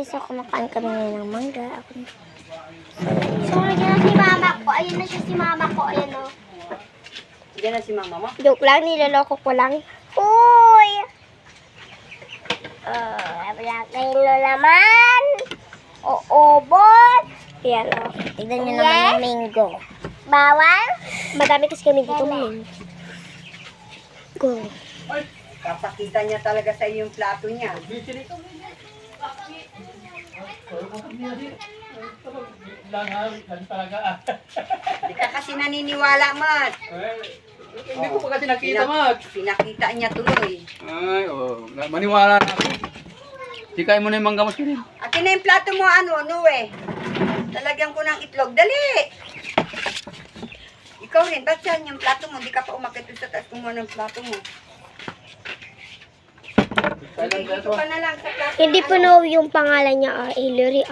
guys, so kumakain kami ngayon ng mangga. So, nandiyan na si mama ko. Ayun na siya si mama ko. Ayun o. Diyan na si mama mo. Joke lang, niloloko ko lang. Uy! Wala kayo na naman. Uubot. Yan o. Tignan nyo naman yung mango. Bawal? Madami kasi kami dito mango. Go. Papakita niya talaga sa iyo yung plato niya. Hindi ka kasi naniniwala, Mat. Hindi ko pa kasi nakita, Mat. Pinakita niya tuloy. Ay, oh. Maniwala na ako. Sikain mo na yung mangga mo, Sirin. Akin na yung plato mo, Noe. Talagyan ko ng itlog. Dali! Ikaw rin, ba't yan yung plato mo? Hindi ka pa umakit sa taas kumuha ng plato mo. Sige, dito ka na lang sa plato. Hindi po no yung pangalan niya, Hillary,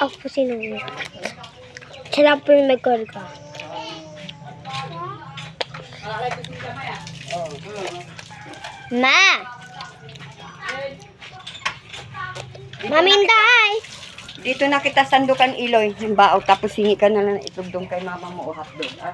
Ako po si Noe. Siya lang po yung may karga. Ma! Maminday! Dito na kita sandukan, Iloy, yung bao. Tapos hingi ka na lang ng itlog doon kay mama mo o hotdog. Ah.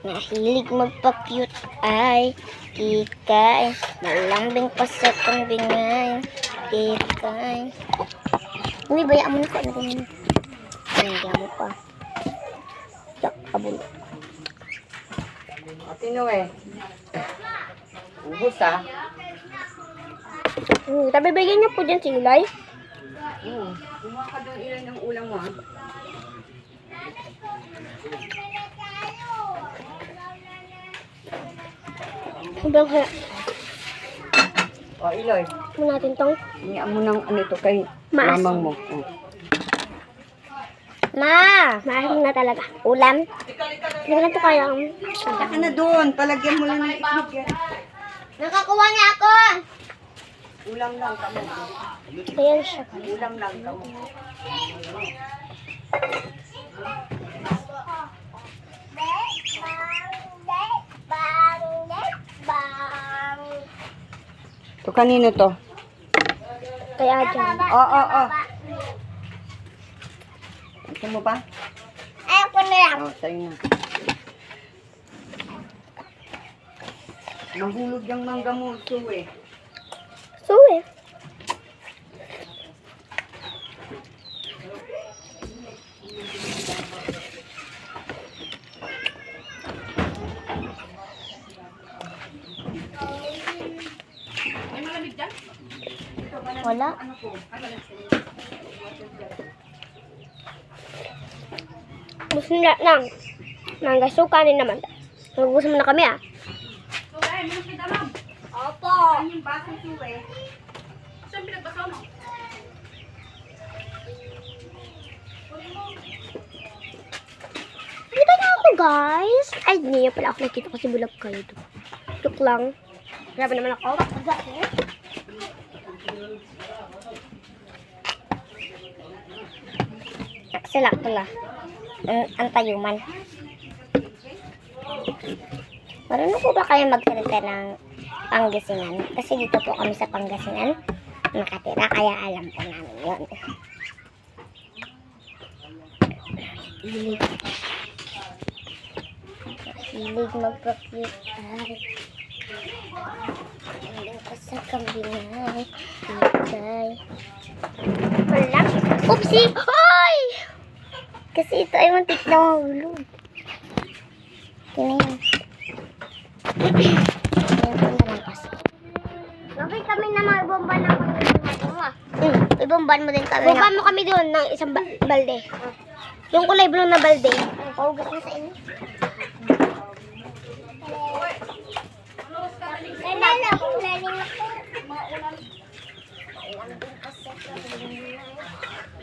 Nahilig magpa-cute ay kikay. Malambing pa sa bingay. Kikay. Uy, bayaan mo na ko. Ano ganyan? Hindi mo pa. Yak, kabulo. Ate Noe. Ubus, ah. Tabi bigyan niyo po dyan si Ilay. Kumuha ka doon, Iloy, ng ulam mo, ah. Sobrang kaya. O, Iloy. Mo natin tong. Hingian mo ng ano ito kay Maas. mamang mo. Oh. Ma! Maasim na talaga. Ulam. Hindi na ito kaya. Saka na doon. Palagyan mo lang ng itlog yan. Nakakuha niya ako. Ulam lang kamo. Ayan siya. Ulam lang kamo. To kanino to? Kaya dyan. Oo. Gusto mo ba? Ayoko na lang. Oo, sa'yo na. Mahulog yung mangga mo, eh. Suwi. Wala. Gusto nila lang. Mangga sukanin naman. Mag-gusto mo na kami Opo. Yung baso, eh. Saan pinagbasa mo? Dito na ako, guys. Ay, niya pala ako. Nakita ko si bulag kayo doon. Look lang. Grabe naman ako. Selak lah. Ang tayuman. Marunong po ba kayo magsalita ng Pangasinan? Kasi dito po kami sa Pangasinan nakatira, kaya alam po namin yun. Hilig magpa-cute ay hilig ko sa kambingan kitay. Wala. Oopsie! Hoy! Kasi ito ay mantik na mahulog. Tingnan. Ayan po naman kasi. Bakit kami na magbomba ng mga Ibomban mo din kami. Bomba mo kami doon ng isang balde. Yung kulay blue na balde. Paugat na sa inyo. Nalala ko, laling ako.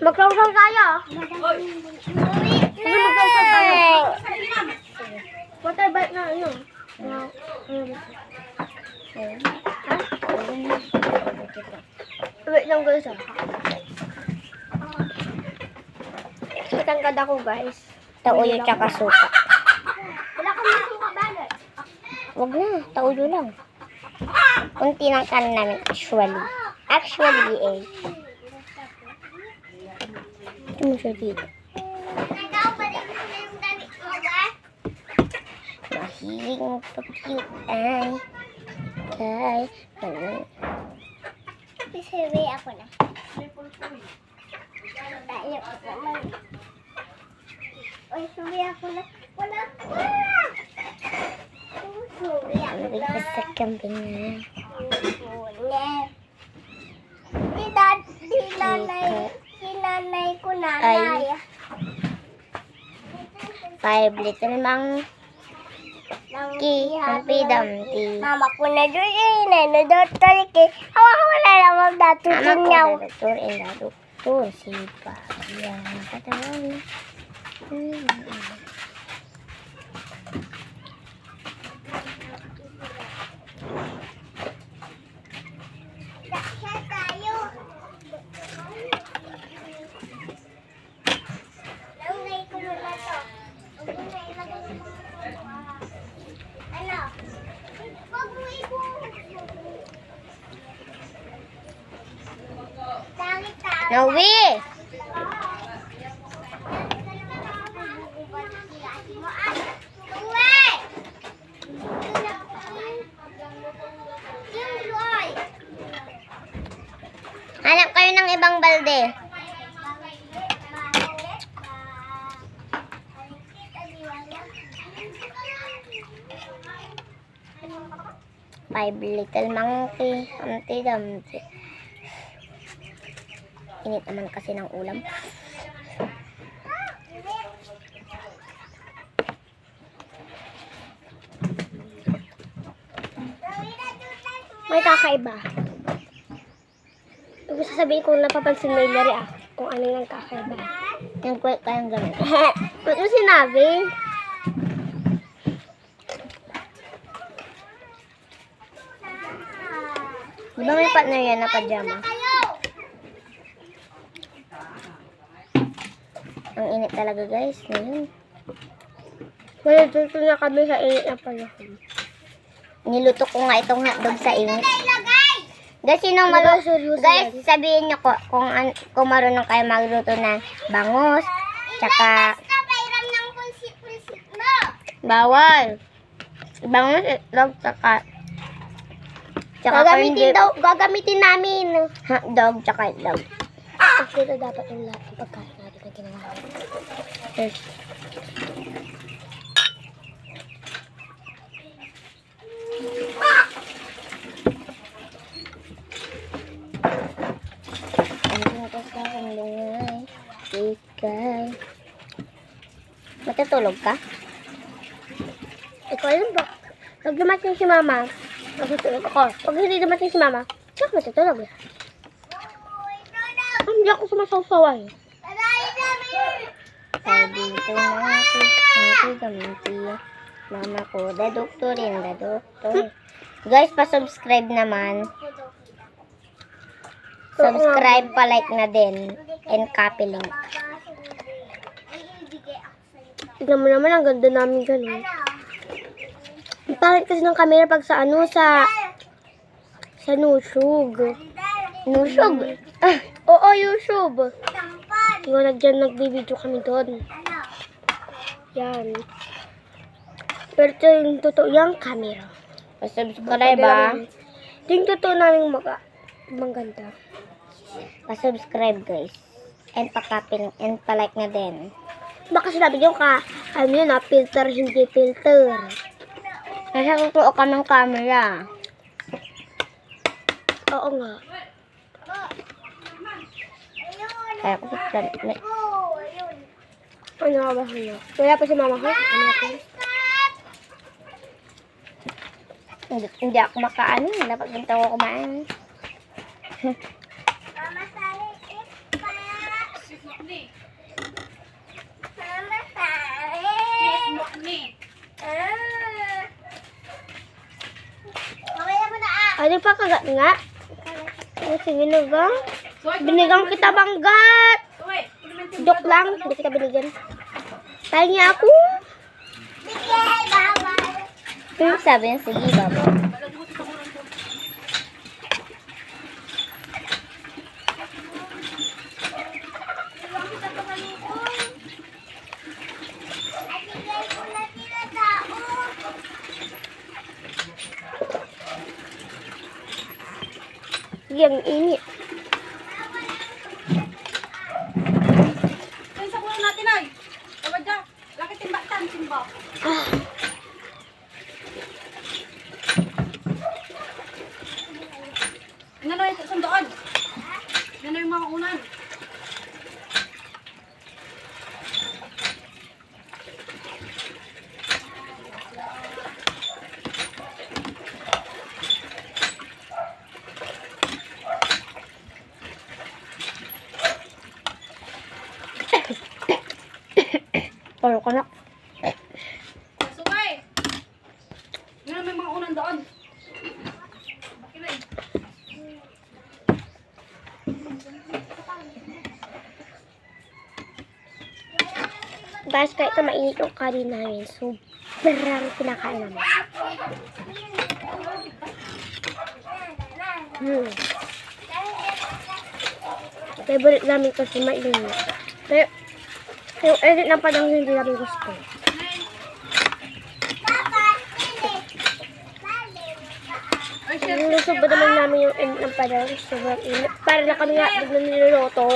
Mag-close tayo. Mag-close tayo. Water bite na ano. Wait lang guys. Kitang kada ko guys. Tauyo tsaka suka. Wala kami suka balot. Wag na, taulo lang. Kunti ng kanin namin, actually. Actually, eh. Ito mo siya dito. Mahilig magpa-cute ay. Kay. Sabi ako na. Tayo naman. Oy, sabi ako na. Wala pa. Sabi ako Ano na. ba sa kambing na? Si nanay ko nanay. 5 little mang ki, happy dumpty. Mama ko na doon eh. Na doktor ki. Hawa na lang magdatutin niya. Anak ko, doktor, and doktor, si Pagya. Katawan. Siya tayo. Langay ko na to. Huwag mo na ilagay mo. Ano? Huwag mo Tangit tayo. Novi! Hanap kayo ng ibang balde. Five little monkey, Humpty Dumpty. Init naman kasi ng ulam. May kakaiba. Ibig sasabihin kung napapansin mo yung Larry kung ano yung kakaiba. Yung kwek kayong ganun. Ba't mo sinabi? Di ba may partner yan na pajama? Ang init talaga guys. Ngayon. Malatuto na kami sa init na panahon. Niluto ko nga itong hotdog sa init. Guys, sinong maluto? Guys, sabihin niyo ko kung marunong kayo magluto ng bangus, tsaka Kapairam ng punsit-punsit mo. bawal. Bangus, itlog, tsaka Gagamitin namin. hotdog, tsaka itlog. Ito dapat yung lahat ng pagkain natin na ginawa. Yes. Andun ka sa kandungay, ikay. Matutulog ka? Ikaw alam ba? Pag dumating si mama, matutulog ako. Pag hindi dumating si mama, siya matutulog. Hindi ako sumasawsawan. Sabi ko mga gamiti. Mama ko, da doktorin, da doktor. Guys, pa-subscribe naman. Subscribe, pa-like na din. And copy link. Tignan mo naman, ang ganda namin ganun. Ang pangit kasi ng camera pag sa sa Nusug. Nusog. Oo, YouTube. Yung nagbibideo kami doon. Yan. Pero ito yung totoo yung camera. Pa-subscribe ba? Ito yung totoo namin maganda. Pa-subscribe guys. And pa-copy and pa-like na din. Baka sinabi nyo ano yun filter, hindi filter. Nasa totoo ka ng camera. Oo nga. Kaya ko subscribe. Ano nga ba? Wala pa si mama ko? Ano ako? Hindi ako makaano. Dapat ganito ako kumain. Mama, sali pa. Mama, sali. Mamaya mo na Ano pa kagat nga? Sige na ba? Binigang kita banggat. Joke lang, hindi kita binigyan. Tayo niya ako. Sabi niya, sige, baba. Sige, ang init. Sa kulang natin ay. Tawad dyan. Laki timbatan, timba. Ano yung sundoon? Ano yung mga unan? Paro ka na. Sumay! Ano may mga unan doon? Guys, kahit na mainit yung kanin namin, sobrang pinakain namin. Favorite namin kasi mainit. Pero, yung edit ng padang hindi namin gusto. Gusto ba naman namin yung edit ng padang sobrang init. Para na kami nga biglang niluluto.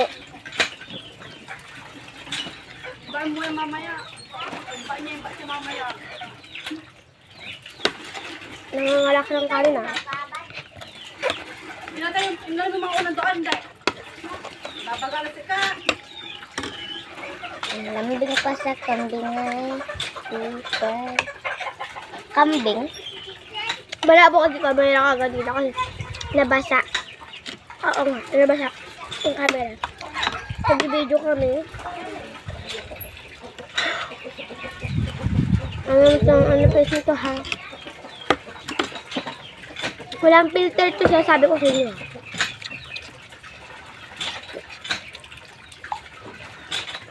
Ba'n mo yung mamaya. Ba'n niya yung ba't yung mamaya. Nangangalak ng kanin ah. Pinatay yung mga unan doon, dahil. Babagalat ka. Ang lambing pa sa kambing ay super. Kambing? Malabo kasi camera kaganina kasi nabasa. Oo nga, nabasa yung camera. Nag-video kami. Ano pa ito ha? Walang filter to siya, sabi ko sa inyo.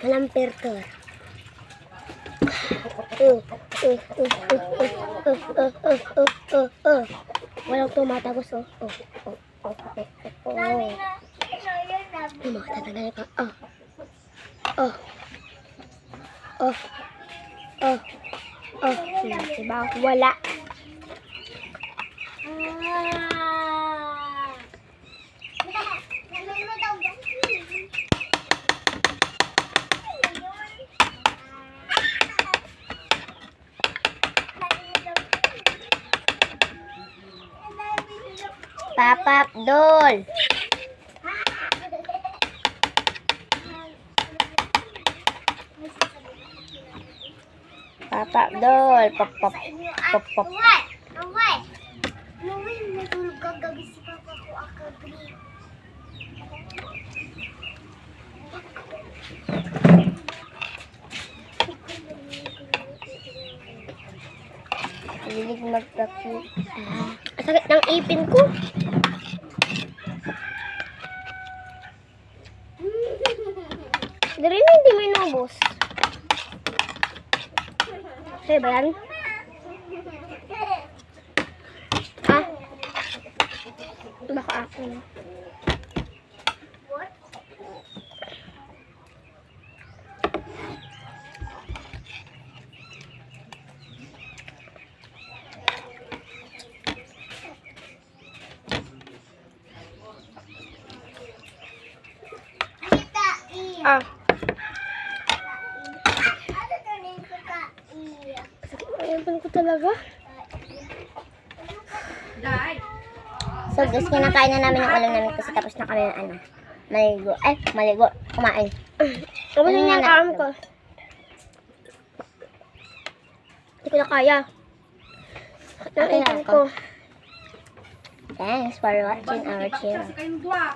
Walang filter. Walang tumatagos oh. Tumatagos ka. Diba? Wala. Papa Abdul. Papa Abdul. Pop, pop, pop, pop. Natulog ka gabi si Papa ko akagri. Hilig mag-practice. Ang sakit ng ipin ko. Dari na hindi mo inubos. Sa'yo ba yan? Ha? Baka ako na. Ah. Ayaw ko talaga. So guys, kinakain na namin yung ulam namin kasi tapos na kami maligo. Maligo. Kumain. Tapos yung nakakaam ko. Hindi ko na kaya. Ang Okay, ipin ako. ko. Thanks for watching our channel. Kayong dua.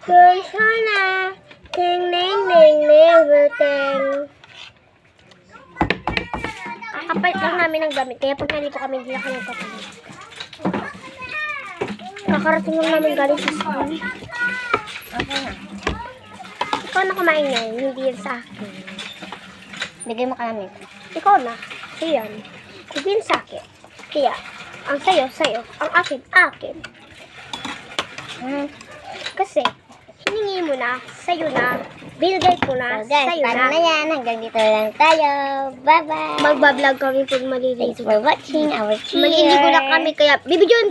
Persona. Ting, ning, ning, ning, ting. Kakapait lang namin ng gamit. Kaya pag nalito kami, hindi na kami papalit. Kakarating lang namin galing sa school. Okay na. Ikaw na kumain yan, hindi yan sa akin. Bigay mo ka namin. Ikaw na. Ayan. Hindi yan sa akin. Kaya, ang sayo. Ang akin. Kasi, hiningi mo na, sa'yo na, binigay ko na, So guys, sa'yo paano na. na yan? Hanggang dito lang tayo. Bye-bye. Magbablog kami pag Thanks maliligo. for watching our Maliligo na cheer. kami, kaya bibidyoin